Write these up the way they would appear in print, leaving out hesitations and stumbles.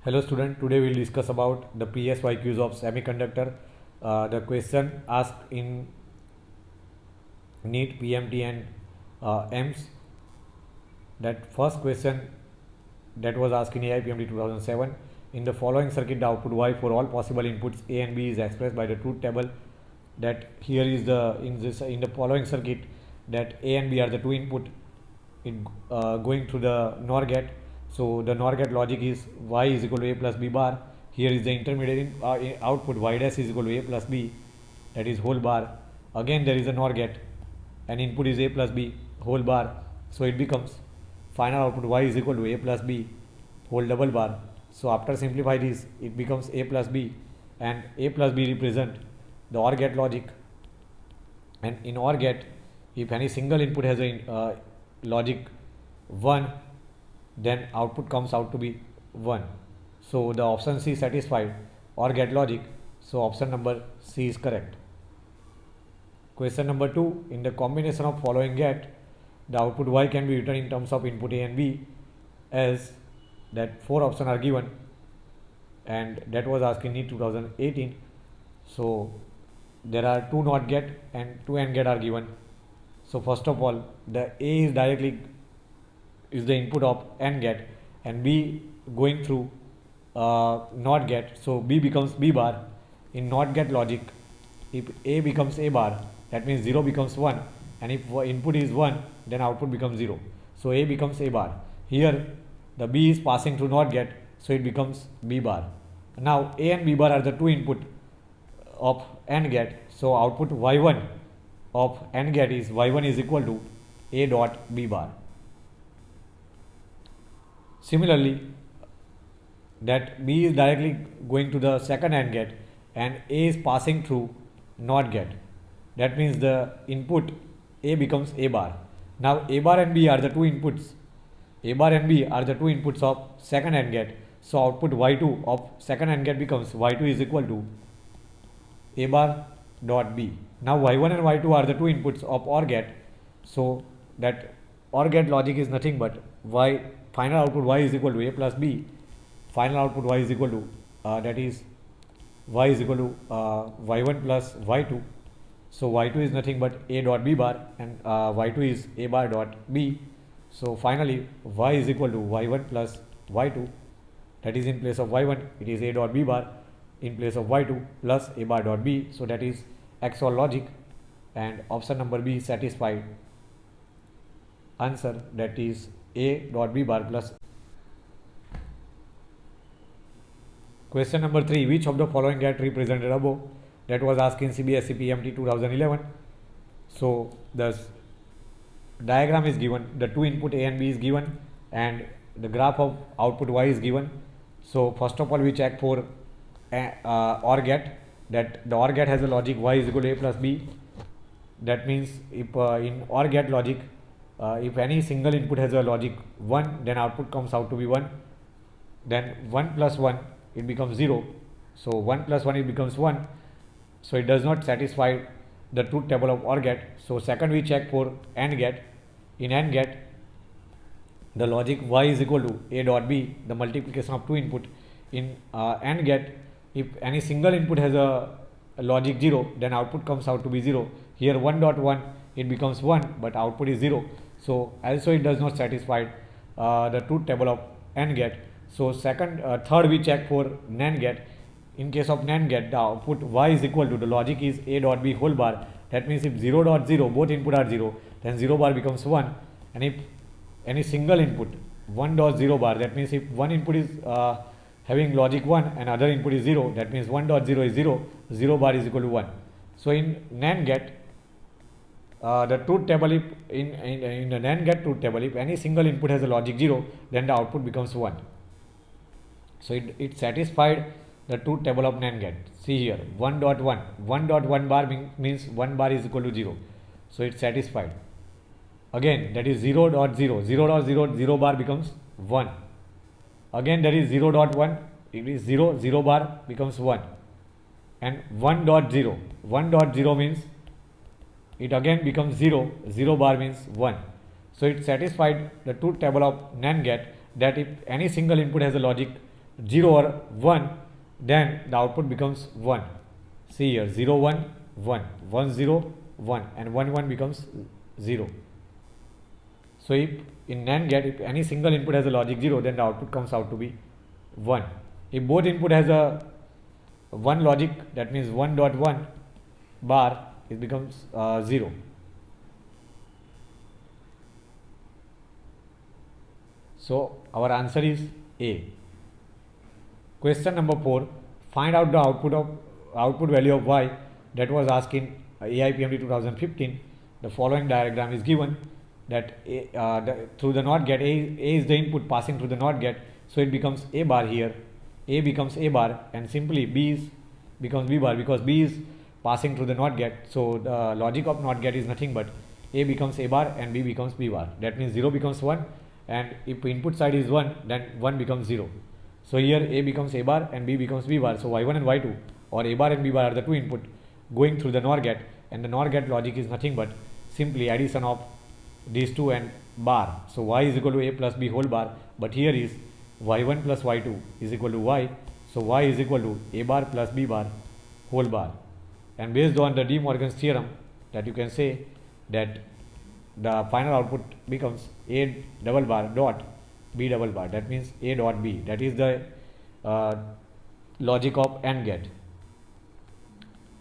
Hello student, today we will discuss about the PSYQs of semiconductor. The question asked in NEET, PMT and EMS. That first question that was asked in AI PMT 2007. In the following circuit, the output Y for all possible inputs A and B is expressed by the truth table. That here is in the following circuit that A and B are the two input going through the NOR gate. So the NOR gate logic is Y is equal to A plus B bar. Here is the intermediate output Y dash is equal to A plus B, that is whole bar. Again there is a NOR gate and input is A plus B whole bar. So it becomes final output Y is equal to A plus B whole double bar. So after simplify this, it becomes A plus B, and A plus B represent the OR gate logic. And in OR gate, if any single input has a logic 1, then output comes out to be 1. So the option C satisfied OR gate logic. So option number C is correct. Question number 2. In the combination of following gate, the output Y can be written in terms of input A and B, as that 4 options are given, and that was asked in NEET 2018. So there are 2 NOT gate and 2 AND gate are given. So first of all, the A is directly is the input of AND gate and B going through NOT gate. So B becomes B bar. In NOT gate logic, if A becomes A bar, that means 0 becomes 1, and if input is 1, then output becomes 0. So A becomes A bar. Here the B is passing through NOT gate, so it becomes B bar. Now A and B bar are the two input of AND gate, so output Y1 of AND gate is Y1 is equal to A dot B bar. Similarly, that B is directly going to the second AND gate and A is passing through NOT gate. That means the input A becomes A bar. Now A bar and B are the two inputs. A bar and B are the two inputs of second AND gate. So output Y2 of second AND gate becomes Y2 is equal to A bar dot B. Now Y1 and Y2 are the two inputs of OR gate. So that OR gate logic is nothing but Y final output Y is equal to A plus B. Final output Y is equal to that is Y is equal to Y1 plus Y2. So Y2 is nothing but A dot B bar and Y2 is A bar dot B. So finally Y is equal to Y1 plus Y2, that is in place of Y1 it is A dot B bar, in place of Y2 plus A bar dot B. So that is XOR logic, and option number B is satisfied. Answer, that is A dot B bar plus. Question number 3. Which of the following gate represented above? That was asked in CBSE PMT 2011. So the diagram is given, the two input A and B is given, and the graph of output Y is given. So first of all we check for OR gate, that the OR gate has a logic Y is equal to A plus B. That means if in OR gate logic, if any single input has a logic 1, then output comes out to be 1. Then 1 plus 1 it becomes 0. So 1 plus 1 it becomes 1. So it does not satisfy the truth table of OR gate. So second we check for AND gate. In AND gate, the logic Y is equal to A dot B, the multiplication of two input. In AND gate, if any single input has a logic 0, then output comes out to be 0. Here 1 dot 1 it becomes 1, but output is 0. So also it does not satisfy the truth table of AND gate. So third we check for NAND gate. In case of NAND gate, the output Y is equal to the logic is A dot B whole bar. That means if 0 dot 0 both input are 0, then 0 bar becomes 1, and if any single input 1 dot 0 bar, that means if one input is having logic 1 and other input is 0, that means 1 dot 0 is 0, 0 bar is equal to 1. So in NAND gate, the truth table, if in the NAND gate truth table, if any single input has a logic 0, then the output becomes 1. So it satisfied the truth table of NAND gate. See here 1 dot 1, 1 dot 1 bar means 1 bar is equal to 0. So it's satisfied. Again that is 0 dot 0, 0 dot 0, 0 bar becomes 1. Again there is 0 dot 1, it is 0, 0 bar becomes 1. And 1 dot 0, 1 dot 0 means it again becomes 0, 0 bar means 1. So it satisfied the truth table of NAND gate, that if any single input has a logic 0 or 1, then the output becomes 1. See here, 0 1 1, 1 0 1, and 1 1 becomes 0. So if in NAND gate, if any single input has a logic 0, then the output comes out to be 1. If both input has a 1 logic, that means 1.1 bar, it becomes 0. So our answer is A. Question number 4. Find out the output value of Y that was asked in AIPMT 2015. The following diagram is given that through the NOT gate, A is the input passing through the NOT gate, so it becomes A bar here. A becomes A bar, and simply B becomes B bar because B is passing through the NOT gate. So the logic of NOT gate is nothing but A becomes A bar and B becomes B bar. That means 0 becomes 1, and if input side is 1, then 1 becomes 0. So here A becomes A bar and B becomes B bar. So Y1 and Y2, or A bar and B bar, are the two input going through the NOR gate, and the NOR gate logic is nothing but simply addition of these two and bar. So Y is equal to A plus B whole bar, but here is Y1 plus Y2 is equal to Y. So Y is equal to A bar plus B bar whole bar. And based on the De Morgan's theorem, that you can say that the final output becomes A double bar dot B double bar. That means A dot B. That is the logic of AND gate.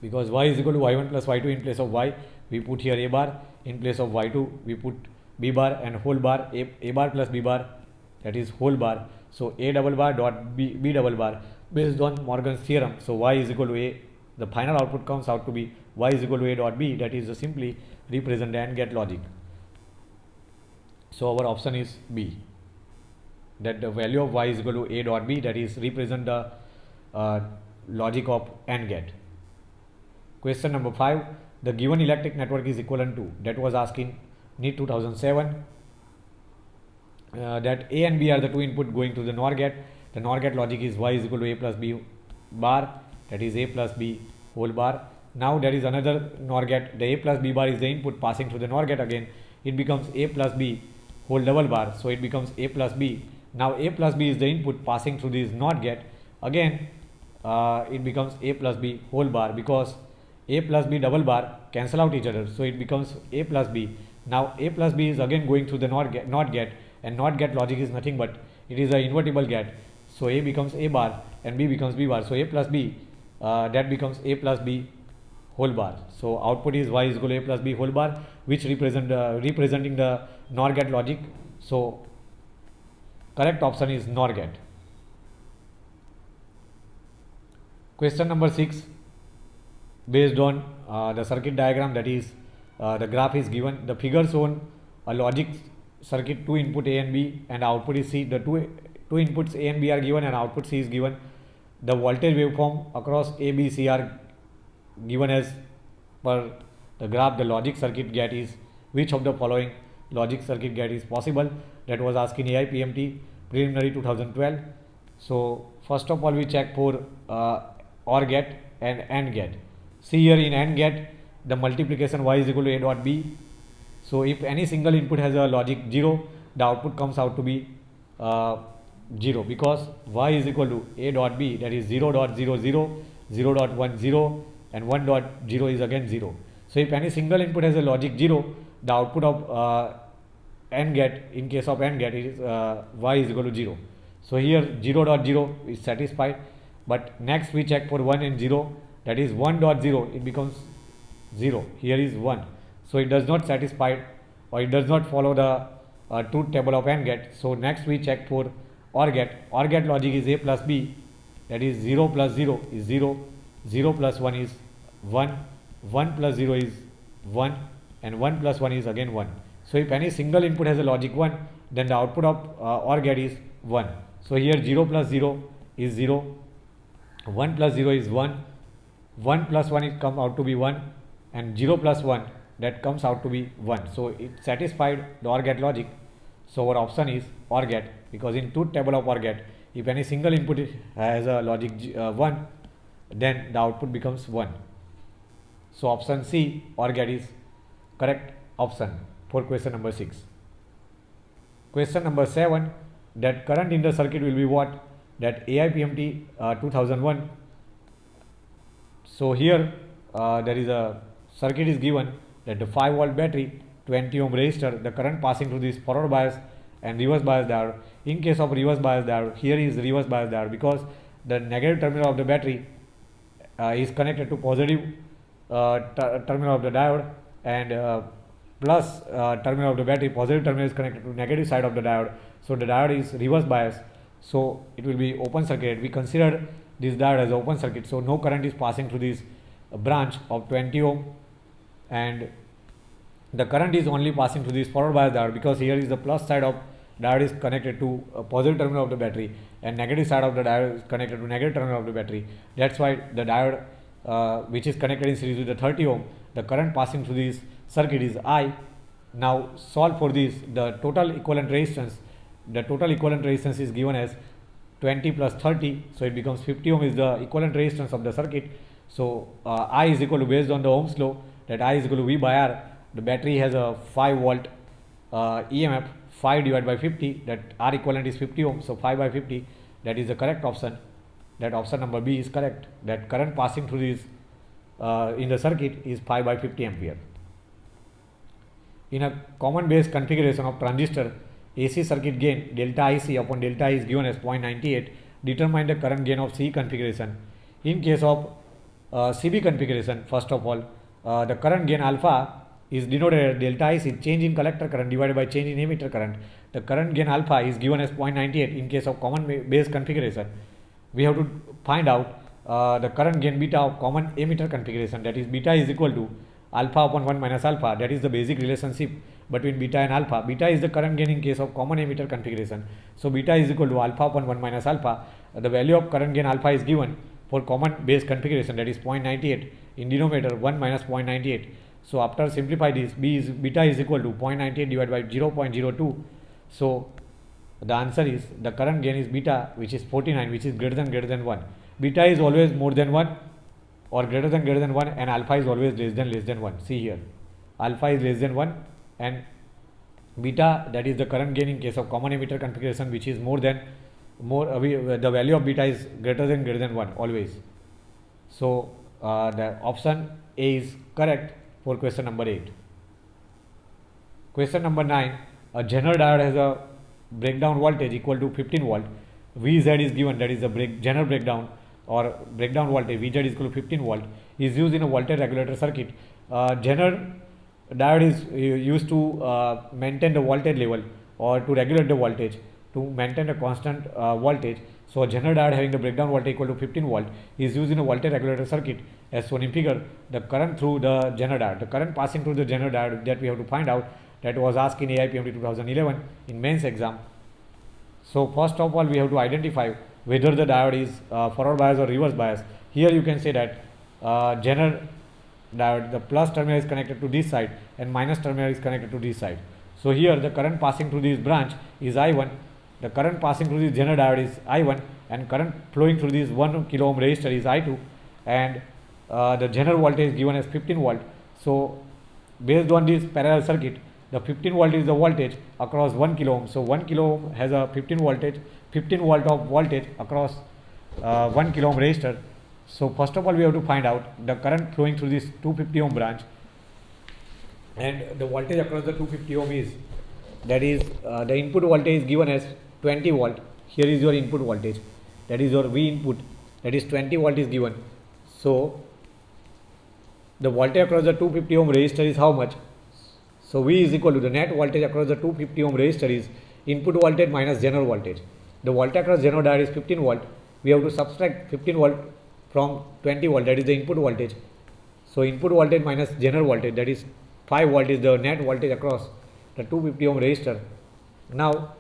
Because Y is equal to Y1 plus Y2, in place of Y, we put here A bar. In place of Y2, we put B bar, and whole bar, A bar plus B bar, that is whole bar. So A double bar dot B double bar based on Morgan's theorem. So Y is equal to A. The final output comes out to be Y is equal to A dot B. That is simply represent the AND gate logic. So our option is B. That the value of Y is equal to A dot B, that is represent the logic of AND gate. Question number 5. The given electric network is equivalent to, that was asked in NEET 2007. That A and B are the two input going to the NOR gate. The NOR gate logic is Y is equal to A plus B bar, that is A plus B whole bar. Now there is another NOR gate. The A plus B bar is the input passing through the NOR gate again. It becomes A plus B whole double bar. So it becomes A plus B. Now A plus B is the input passing through this NOT gate. Again, it becomes A plus B whole bar because A plus B double bar cancel out each other. So it becomes A plus B. Now A plus B is again going through the NOT gate, and NOT gate logic is nothing but it is an invertible gate. So A becomes A bar and B becomes B bar. So A plus B, that becomes A plus B whole bar. So output is Y is equal to A plus B whole bar, which representing the NOR gate logic. So correct option is NOR gate. Question number 6. Based on the circuit diagram, that is the graph is given. The figure shown a logic circuit, two input A and B, and output is C. The two inputs A and B are given and output C is given. The voltage waveform across A, B, C are given as per the graph. The logic circuit gate is, which of the following logic circuit gate is possible? That was asked in AIPMT preliminary 2012. So first of all, we check for OR gate and AND gate. See here in AND gate, the multiplication Y is equal to A dot B. So if any single input has a logic 0, the output comes out to be 0 because Y is equal to A dot B, that is 0.00, 0.10, and 1.0 is again 0. So if any single input has a logic 0, the output of AND gate, in case of AND gate, is Y is equal to 0. So here 0.0 is satisfied, but next we check for 1 and 0, that is 1.0, it becomes 0. Here is 1. So it does not satisfy, or it does not follow the truth table of AND gate. So next we check for OR gate. OR gate logic is A plus B, that is 0 plus 0 is 0, 0 plus 1 is 1, 1 plus 0 is 1, and 1 plus 1 is again 1. So if any single input has a logic 1, then the output of OR gate is 1. So here 0 plus 0 is 0, 1 plus 0 is 1, 1 plus 1 is come out to be 1, and 0 plus 1, that comes out to be 1. So it satisfied the OR gate logic. So our option is OR gate, because in truth table of OR gate, if any single input has a logic 1, then the output becomes 1. So option C, OR gate, is correct option for question number 6. Question number 7, that current in the circuit will be what? that AIPMT 2001. So here there is a circuit is given that the 5 volt battery, 20 ohm resistor, the current passing through this forward bias and reverse bias diode. In case of reverse bias diode, here is reverse bias diode because the negative terminal of the battery is connected to positive terminal of the diode, and plus terminal of the battery, positive terminal is connected to negative side of the diode. So the diode is reverse bias, so it will be open circuit. We consider this diode as open circuit, so no current is passing through this branch of 20 ohm, and the current is only passing through this forward bias diode because here is the plus side of diode is connected to a positive terminal of the battery and negative side of the diode is connected to negative terminal of the battery. That's why the diode which is connected in series with the 30 ohm, the current passing through this circuit is I. Now solve for this, the total equivalent resistance. The total equivalent resistance is given as 20 plus 30, so it becomes 50 ohm is the equivalent resistance of the circuit. So I is equal to, based on the Ohm's law, that I is equal to V by R. The battery has a 5 volt EMF, 5 divided by 50, that R equivalent is 50 ohm, so 5 by 50, that is the correct option. That option number B is correct, that current passing through this in the circuit is 5 by 50 ampere. In a common base configuration of transistor, AC circuit gain delta IC upon delta I is given as 0.98. Determine the current gain of C configuration. In case of CB configuration, first of all, the current gain alpha is denoted as delta IC, change in collector current divided by change in emitter current. The current gain alpha is given as 0.98 in case of common base configuration. We have to find out the current gain beta of common emitter configuration, that is beta is equal to alpha upon 1 minus alpha. That is the basic relationship between beta and alpha. Beta is the current gain in case of common emitter configuration. So beta is equal to alpha upon 1 minus alpha. The value of current gain alpha is given for common base configuration, that is 0.98 in denominator 1 minus 0.98. So after simplify this, beta is equal to 0.98 divided by 0.02. So the answer is, the current gain is beta, which is 49, which is greater than 1. Beta is always more than 1 or greater than 1, and alpha is always less than 1. See here, alpha is less than 1 and beta, that is the current gain in case of common emitter configuration, which is the value of beta is greater than 1 always. So the option A is correct for question number 8. Question number 9, a Zener diode has a breakdown voltage equal to 15 volt. Vz is given, that is the Zener breakdown or breakdown voltage, Vz is equal to 15 volt, is used in a voltage regulator circuit. Zener diode is used to maintain the voltage level or to regulate the voltage, to maintain a constant voltage. So a Zener diode having the breakdown voltage equal to 15 volt is used in a voltage regulator circuit as shown in figure. The current through the Zener diode, the current passing through the Zener diode, that we have to find out, that was asked in AIPMT 2011 in mains exam. So first of all, we have to identify whether the diode is forward bias or reverse bias. Here you can say that Zener diode, the plus terminal is connected to this side and minus terminal is connected to this side. So here the current passing through this branch is I1, the current passing through this Zener diode is I1, and current flowing through this 1 kilo ohm resistor is I2, and the Zener voltage is given as 15 volt. So based on this parallel circuit, the 15 volt is the voltage across 1 kilo ohm. So 1 kilo ohm has a 15 volt of voltage across 1 kilo ohm resistor. So first of all, we have to find out the current flowing through this 250 ohm branch, and the voltage across the 250 ohm is, that is the input voltage is given as 20 volt. Here is your input voltage, that is your V input, that is 20 volt is given. So the voltage across the 250 ohm resistor is how much? So V is equal to the net voltage across the 250 ohm resistor is input voltage minus Zener voltage. The voltage across Zener diode is 15 volt. We have to subtract 15 volt from 20 volt, that is the input voltage. So input voltage minus Zener voltage, that is 5 volt, is the net voltage across the 250 ohm resistor. Now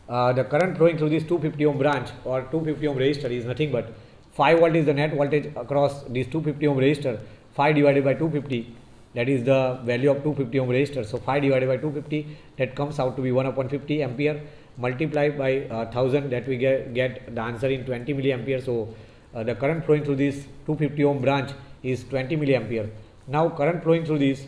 the current flowing through this 250 ohm branch or 250 ohm resistor is nothing but 5 volt is the net voltage across this 250 ohm resistor. 5 divided by 250, that is the value of 250 ohm resistor. So 5 divided by 250, that comes out to be 1 upon 50 ampere, multiplied by 1000, that we get the answer in 20 milliampere. So the current flowing through this 250 ohm branch is 20 milliampere. Now current flowing through this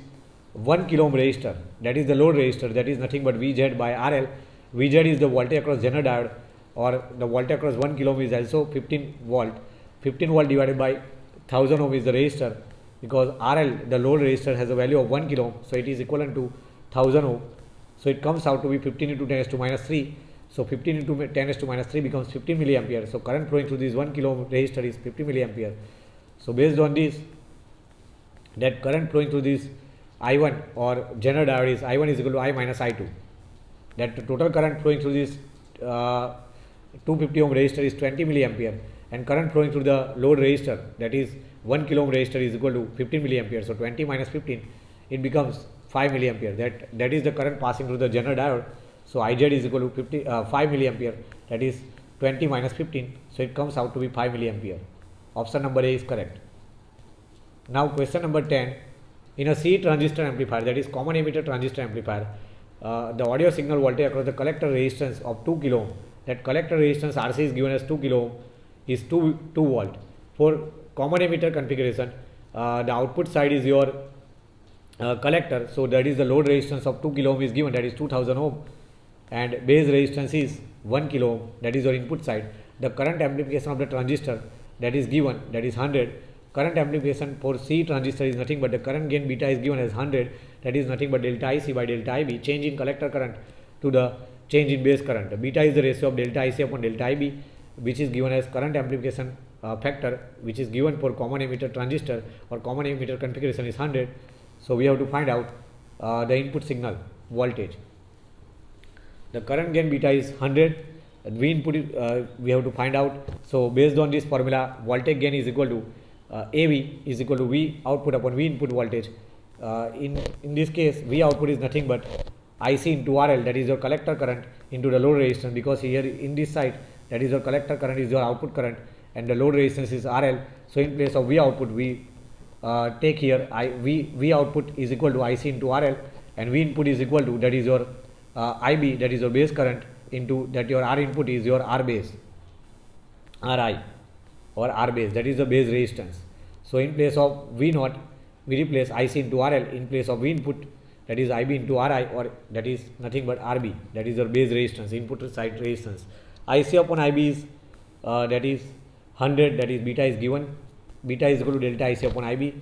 1 kilo ohm resistor, that is the load resistor, that is nothing but Vz by RL. Vz is the voltage across Zener diode, or the voltage across 1 kilo ohm is also 15 volt. 15 volt divided by 1000 ohm is the resistor, because RL, the load resistor, has a value of 1 kilo ohm, so it is equivalent to 1000 ohm. So it comes out to be 15 into 10 to minus 3. So 15 into 10 to minus 3 becomes 15 milliampere. So current flowing through this 1 kilo ohm resistor is 50 milliampere. So based on this, that current flowing through this I1 or general diode is I1 is equal to I minus I2. That the total current flowing through this 250 ohm resistor is 20 milliampere, and current flowing through the load resistor, that is 1 kilo ohm resistor, is equal to 15 milliampere. So 20 minus 15, it becomes 5 milliampere. That is the current passing through the general diode. So IZ is equal to 5 milliampere, that is 20 minus 15, so it comes out to be 5 milliampere. Option number A is correct. Now question number 10. In a C transistor amplifier, that is common emitter transistor amplifier, the audio signal voltage across the collector resistance of 2 kilo ohm, that collector resistance RC is given as 2 kilo ohm, is 2 volt. For common emitter configuration, the output side is your collector, so that is the load resistance of 2 kilo ohm is given, that is 2000 ohm, and base resistance is 1 kilo ohm, that is your input side. The current amplification of the transistor, that is given, that is 100. Current amplification for C transistor is nothing but the current gain beta is given as 100, that is nothing but delta IC by delta IB, change in collector current to the change in base current. The beta is the ratio of delta IC upon delta IB, which is given as current amplification factor, which is given for common emitter transistor or common emitter configuration is 100. So we have to find out the input signal voltage. The current gain beta is 100. We input we have to find out. So based on this formula, voltage gain is equal to AV is equal to V output upon V input voltage. In this case, V output is nothing but IC into RL, that is your collector current, into the load resistance, because here in this side, that is your collector current is your output current and the load resistance is RL. So in place of V output, we take here V output is equal to IC into RL, and V input is equal to, that is your IB, that is your base current, into that your R input is your R base, RI or R base, that is the base resistance. So in place of V naught, we replace IC into RL. In place of V input, that is IB into RI, or that is nothing but RB, that is your base resistance, input side resistance. IC upon IB is that is 100, that is beta is given, beta is equal to delta IC upon IB,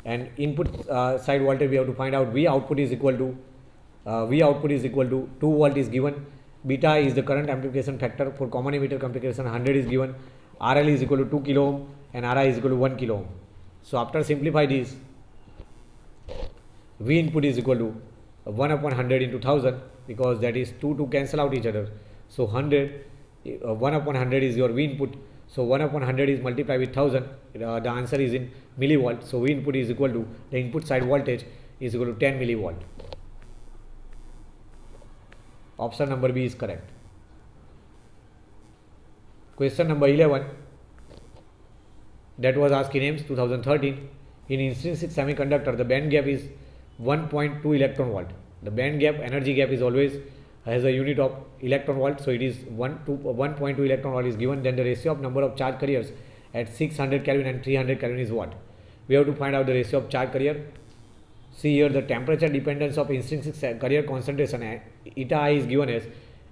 and input side voltage we have to find out. V output is equal to 2 volt is given. Beta is the current amplification factor for common emitter configuration, 100 is given. RL is equal to 2 kilo ohm and RI is equal to 1 kilo ohm. So after simplify this, V input is equal to 1 upon 100 into 1000, because that is 2 cancel out each other. So 100, 1 upon 100 is your V input. So 1 upon 100 is multiplied with 1000. The answer is in millivolt. So V input is equal to, the input side voltage is equal to 10 millivolt. Option number B is correct. Question number 11, that was asked in AIMS 2013. In intrinsic semiconductor, the band gap is 1.2 electron volt. The band gap, energy gap, is always has a unit of electron volt. So it is 1.2 electron volt is given. Then the ratio of number of charge carriers at 600 Kelvin and 300 Kelvin is what? We have to find out the ratio of charge carrier. See here, the temperature dependence of intrinsic carrier concentration eta I is given as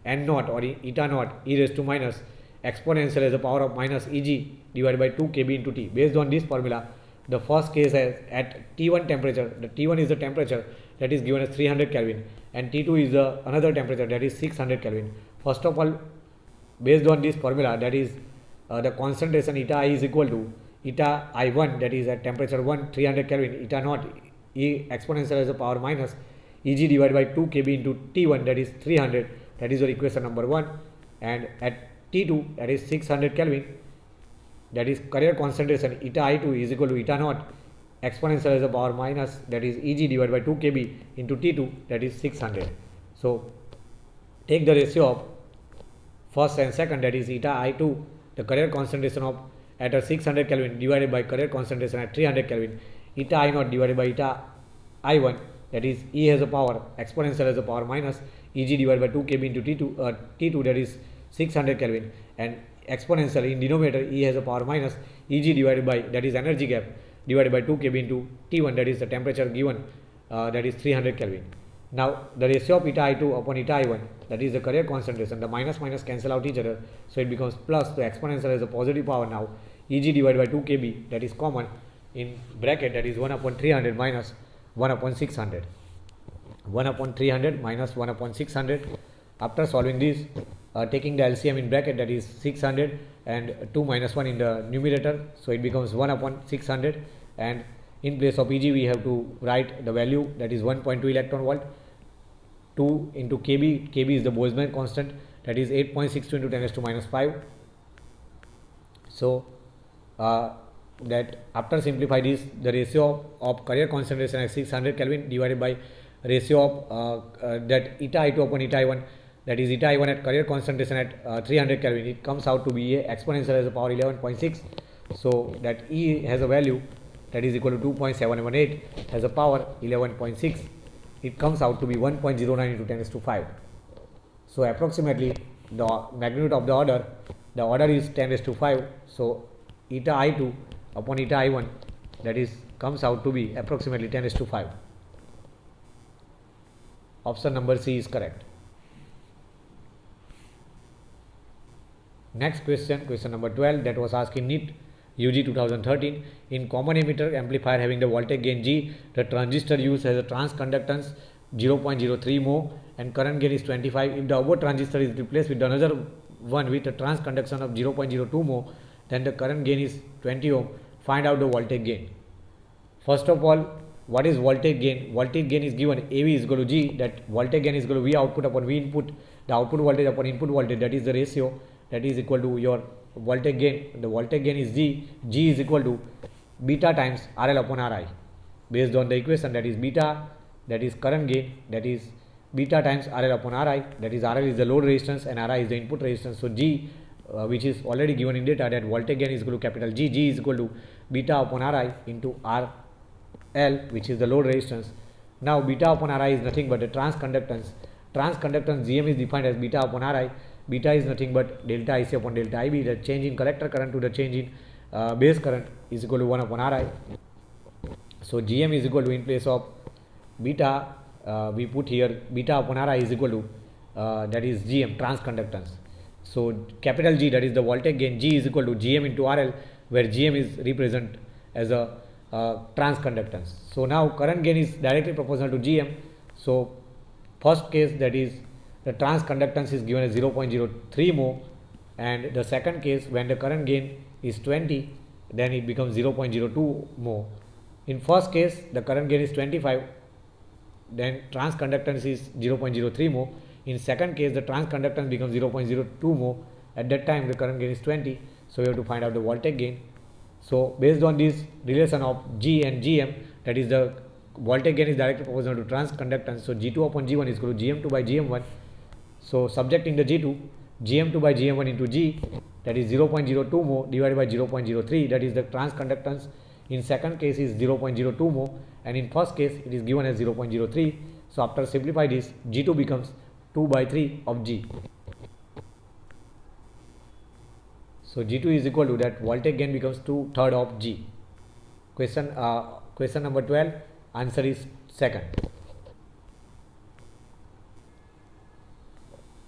N naught or eta naught e raised to minus exponential as the power of minus Eg divided by 2 kb into T. Based on this formula, the first case at T1 temperature, the T1 is the temperature that is given as 300 Kelvin, and T2 is the another temperature, that is 600 Kelvin. First of all, based on this formula, that is the concentration eta I is equal to eta I1, that is at temperature 1 300 Kelvin, eta naught E exponential as the power minus Eg divided by 2 kb into T1, that is 300, that is your equation number 1, and at T2, that is 600 Kelvin, that is carrier concentration eta I2 is equal to eta naught exponential as the power minus, that is Eg divided by 2 kb into T2, that is 600. So take the ratio of first and second, that is eta I2, the carrier concentration of at a 600 Kelvin divided by carrier concentration at 300 Kelvin, eta I naught divided by eta I1, that is E has a power exponential as a power minus Eg divided by 2 kb into T2, that is 600 Kelvin, and exponential in denominator E has a power minus Eg divided by, that is energy gap, divided by 2 kb into T1, that is the temperature given, that is 300 Kelvin. Now the ratio of eta I2 upon eta I1, that is the carrier concentration, the minus minus cancel out each other, so it becomes plus, the exponential has a positive power now, Eg divided by 2 kb, that is common, in bracket, that is 1 upon 300 minus 1 upon 600. 1 upon 300 minus 1 upon 600. After solving this, taking the LCM in bracket, that is 600 and 2 minus 1 in the numerator, so it becomes 1 upon 600, and in place of Eg we have to write the value, that is 1.2 electron volt. 2 into kb, kb is the Boltzmann constant, that is 8.62 into 10 raised to minus 5. So that after simplify this, the ratio of carrier concentration at 600 Kelvin divided by ratio of that eta I2 upon eta I1, that is eta I1 at carrier concentration at 300 Kelvin, it comes out to be a exponential as a power 11.6. So that E has a value that is equal to 2.718 has a power 11.6. It comes out to be 1.09 into 10 raised to 5. So approximately the magnitude of the order is 10 raised to 5. So eta I2 upon eta I1, that is comes out to be approximately 10 raised to 5. Option number C is correct. Next question, question number 12, that was asked in NEET UG 2013. In common emitter amplifier having the voltage gain G, the transistor used has a transconductance 0.03 mho and current gain is 25. If the above transistor is replaced with another one with a transconduction of 0.02 mho, then the current gain is 20 ohm. Find out the voltage gain. First of all, what is voltage gain? Voltage gain is given AV is equal to G, that voltage gain is equal to V output upon V input, the output voltage upon input voltage, that is the ratio, that is equal to your voltage gain. The voltage gain is G, G is equal to beta times RL upon RI, based on the equation, that is beta, that is current gain, that is beta times RL upon RI, that is RL is the load resistance and RI is the input resistance. So G, which is already given in data, that voltage gain is equal to capital G, G is equal to beta upon RI into RL, which is the load resistance. Now beta upon RI is nothing but the transconductance. Transconductance GM is defined as beta upon RI. Beta is nothing but delta IC upon delta IB, the change in collector current to the change in base current is equal to 1 upon RI. So GM is equal to, in place of beta, we put here beta upon RI is equal to that is GM, transconductance. So capital G, that is the voltage gain, G is equal to GM into RL, where GM is represent as a transconductance. So now current gain is directly proportional to GM. So first case, that is the transconductance is given as 0.03 mho, and the second case, when the current gain is 20, then it becomes 0.02 mho. In first case, the current gain is 25, then transconductance is 0.03 mho. In second case, the transconductance becomes 0.02 mho. At that time, the current gain is 20, so we have to find out the voltage gain. So based on this relation of G and GM, that is the voltage gain is directly proportional to transconductance. So G2 upon G1 is equal to GM2 by GM1. So subjecting the G2, GM2 by GM1 into G, that is 0.02 mho divided by 0.03, that is the transconductance. In second case is 0.02 mho, and in first case it is given as 0.03. So after simplify this, G2 becomes 2 by 3 of G. So G2 is equal to, that voltage gain becomes 2/3 of G. Question number 12, answer is second.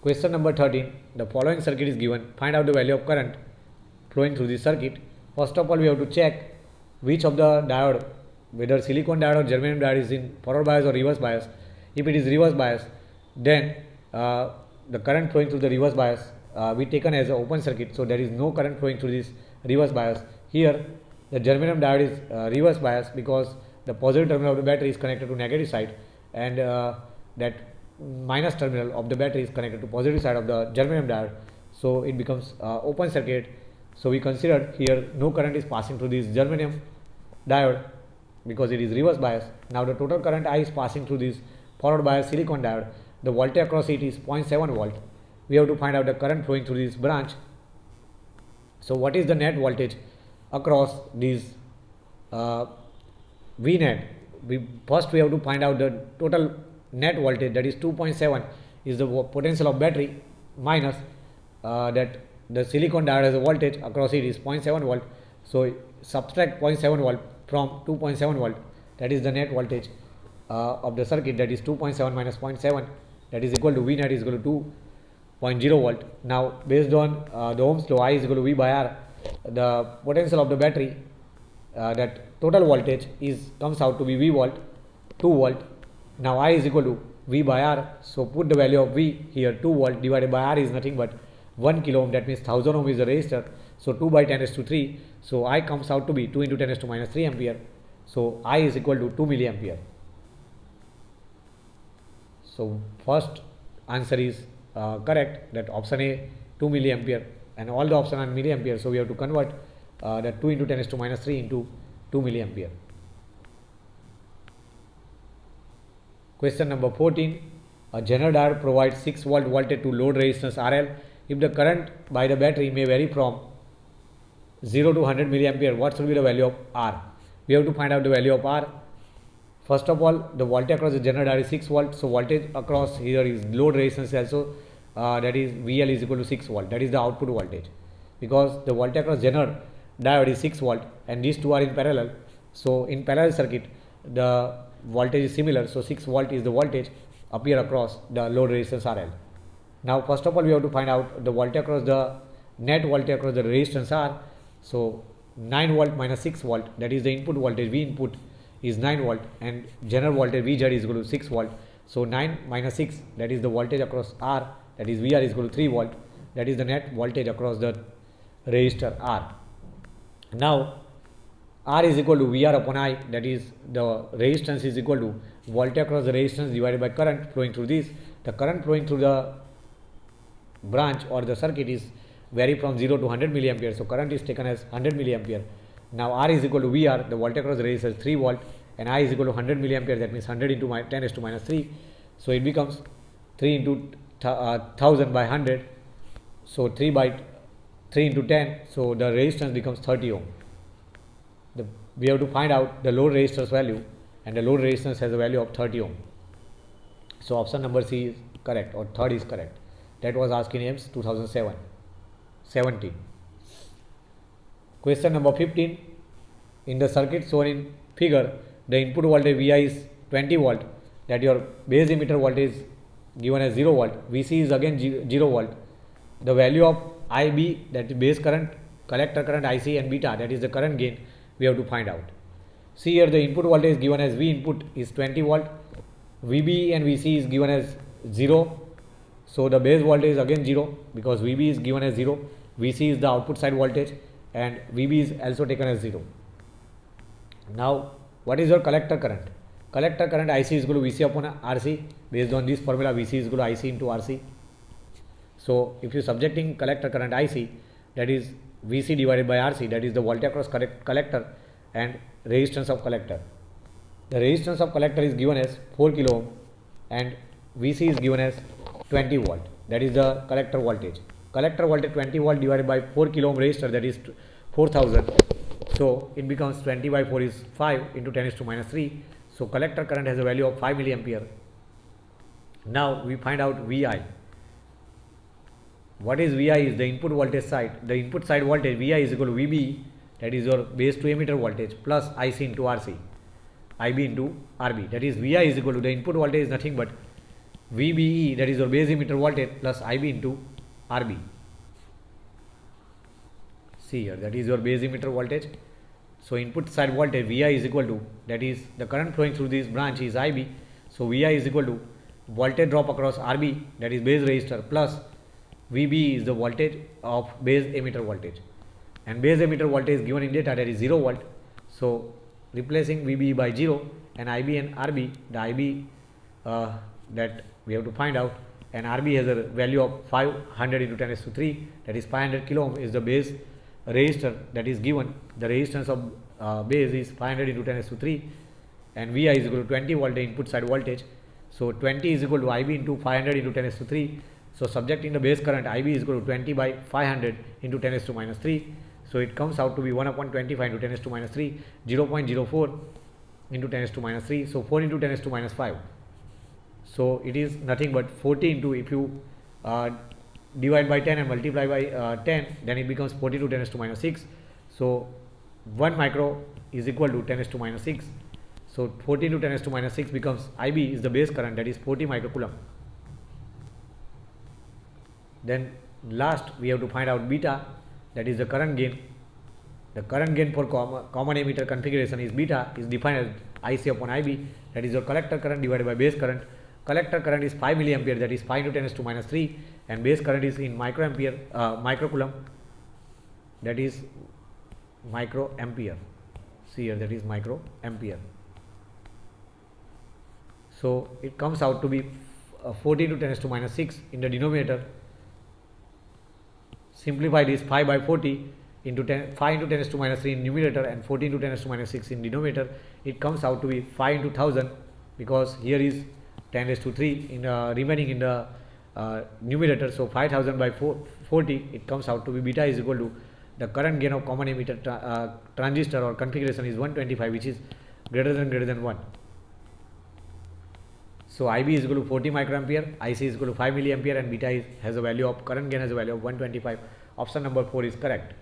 Question number 13, the following circuit is given. Find out the value of current flowing through the circuit. First of all, we have to check which of the diode, whether silicon diode or germanium diode, is in forward bias or reverse bias. If it is reverse bias, then the current flowing through the reverse bias we taken as an open circuit, so there is no current flowing through this reverse bias. Here the germanium diode is reverse bias because the positive terminal of the battery is connected to negative side, and that minus terminal of the battery is connected to positive side of the germanium diode, so it becomes open circuit. So we considered here no current is passing through this germanium diode because it is reverse bias. Now the total current I is passing through this forward bias silicon diode. The voltage across it is 0.7 volt. We have to find out the current flowing through this branch. So what is the net voltage across this V net? First we have to find out the total net voltage, that is 2.7 is the potential of battery minus that the silicon diode has a voltage across it is 0.7 volt. So subtract 0.7 volt from 2.7 volt, that is the net voltage of the circuit, that is 2.7 minus 0.7, that is equal to V net is equal to 2.0 volt. Now based on the Ohm's law, I is equal to V by R, the potential of the battery, that total voltage comes out to be V volt, 2 volt. Now I is equal to V by R, so put the value of V here, 2 volt divided by R is nothing but 1 kilo ohm, that means 1000 ohm is the resistor, so 2 by 10 raised to 3, so I comes out to be 2 into 10 raised to minus 3 ampere, so I is equal to 2 milliampere. So first answer is correct, that option A 2 milliampere, and all the options are milliampere, so we have to convert that 2 into 10 raised to minus 3 into 2 milliampere. Question number 14. A general diode provides 6 volt voltage to load resistance RL. If the current by the battery may vary from 0 to 100 milliampere, what should be the value of R? We have to find out the value of R. First of all, the voltage across the general diode is 6 volt, so voltage across here is load resistance also, that is VL is equal to 6 volt, that is the output voltage, because the voltage across general diode is 6 volt and these two are in parallel, so in parallel circuit the voltage is similar, so 6 volt is the voltage appear across the load resistance RL. Now first of all we have to find out the voltage across the net voltage across the resistance R, so 9 volt minus 6 volt, that is the input voltage V input is 9 volt and general voltage VZ is equal to 6 volt, so 9 minus 6, that is the voltage across R, that is VR is equal to 3 volt, that is the net voltage across the resistor R. Now R is equal to VR upon I, that is the resistance is equal to voltage across the resistance divided by current flowing through this. The current flowing through the branch or the circuit is vary from 0 to 100 milliampere, so current is taken as 100 milliampere. Now R is equal to VR, the voltage across the resistance is 3 volt, and I is equal to 100 milliampere, that means 100 into 10 raised to minus 3, so it becomes 3 into 1000 by 100, so 3 by 3 into 10, so the resistance becomes 30 ohm. We have to find out the load resistance value, and the load resistance has a value of 30 ohm. So option number C is correct, or third is correct. That was asked in AIMS 2017. Question number 15. In the circuit shown in figure, the input voltage Vi is 20 volt, that your base emitter voltage is given as 0 volt, Vc is again 0 volt. The value of Ib, that is base current, collector current IC, and beta, that is the current gain, we have to find out. See here, the input voltage given as V input is 20 volt, VB and Vc is given as 0, so the base voltage is again 0 because VB is given as 0, Vc is the output side voltage, and VB is also taken as 0. Now what is your collector current? Collector current IC is equal to Vc upon RC. Based on this formula, Vc is equal to IC into RC. So if you subjecting collector current IC, that is Vc divided by RC, that is the voltage across collector and resistance of collector. The resistance of collector is given as 4 kilo ohm and Vc is given as 20 volt, that is the collector voltage. Collector voltage 20 volt divided by 4 kilo ohm resistor, that is 4000, so it becomes 20 by 4 is 5 into 10 raised to minus 3, so collector current has a value of 5 milliampere. Now we find out Vi. What is Vi? Is the input voltage side. The input side voltage Vi is equal to VB, that is your base to emitter voltage, plus IC into RC, IB into RB, that is Vi is equal to the input voltage is nothing but VBE, that is your base emitter voltage, plus IB into RB. See here, that is your base emitter voltage. So input side voltage Vi is equal to, that is the current flowing through this branch is IB, so Vi is equal to voltage drop across RB, that is base resistor, plus VB is the voltage of base emitter voltage, and base emitter voltage is given in data, that is 0 volt, so replacing VB by 0 and IB and RB, the IB that we have to find out, and RB has a value of 500 into 10 raised to 3, that is 500 kilo ohm is the base resistor that is given. The resistance of base is 500 into 10 raised to 3, and Vi is equal to 20 volt, the input side voltage, so 20 is equal to IB into 500 into 10 raised to 3, so subjecting the base current, IB is equal to 20 by 500 into 10 raised to minus 3, so it comes out to be 1 upon 25 into 10 raised to minus 3, 0.04 into 10 raised to minus 3, so 4 into 10 raised to minus 5. So it is nothing but 40 into, if you divide by 10 and multiply by 10, then it becomes 40 to 10 raised to minus 6. So 1 micro is equal to 10 raised to minus 6. So 40 into 10 raised to minus 6 becomes IB is the base current, that is 40 microcoulomb. Then last we have to find out beta, that is the current gain. The current gain for common emitter configuration is beta, is defined as IC upon IB, that is your collector current divided by base current. Collector current is 5 milliampere, that is 5 into 10 raised to minus 3, and base current is in microcoulomb, that is microampere. See here, that is microampere. So it comes out to be 40 into 10 raised to minus 6 in the denominator. Simplify this 5 by 40 into 5 into 10 raised to minus 3 in numerator and 40 into 10 raised to minus 6 in denominator. It comes out to be 5 into 1000, because here is 10 raised to 3 in remaining in the numerator. So 5000 by 40, it comes out to be beta is equal to the current gain of common emitter transistor or configuration is 125, which is greater than 1. So IB is equal to 40 microampere, IC is equal to 5 milliampere, and beta has a value of current gain has a value of 125. Option number 4 is correct.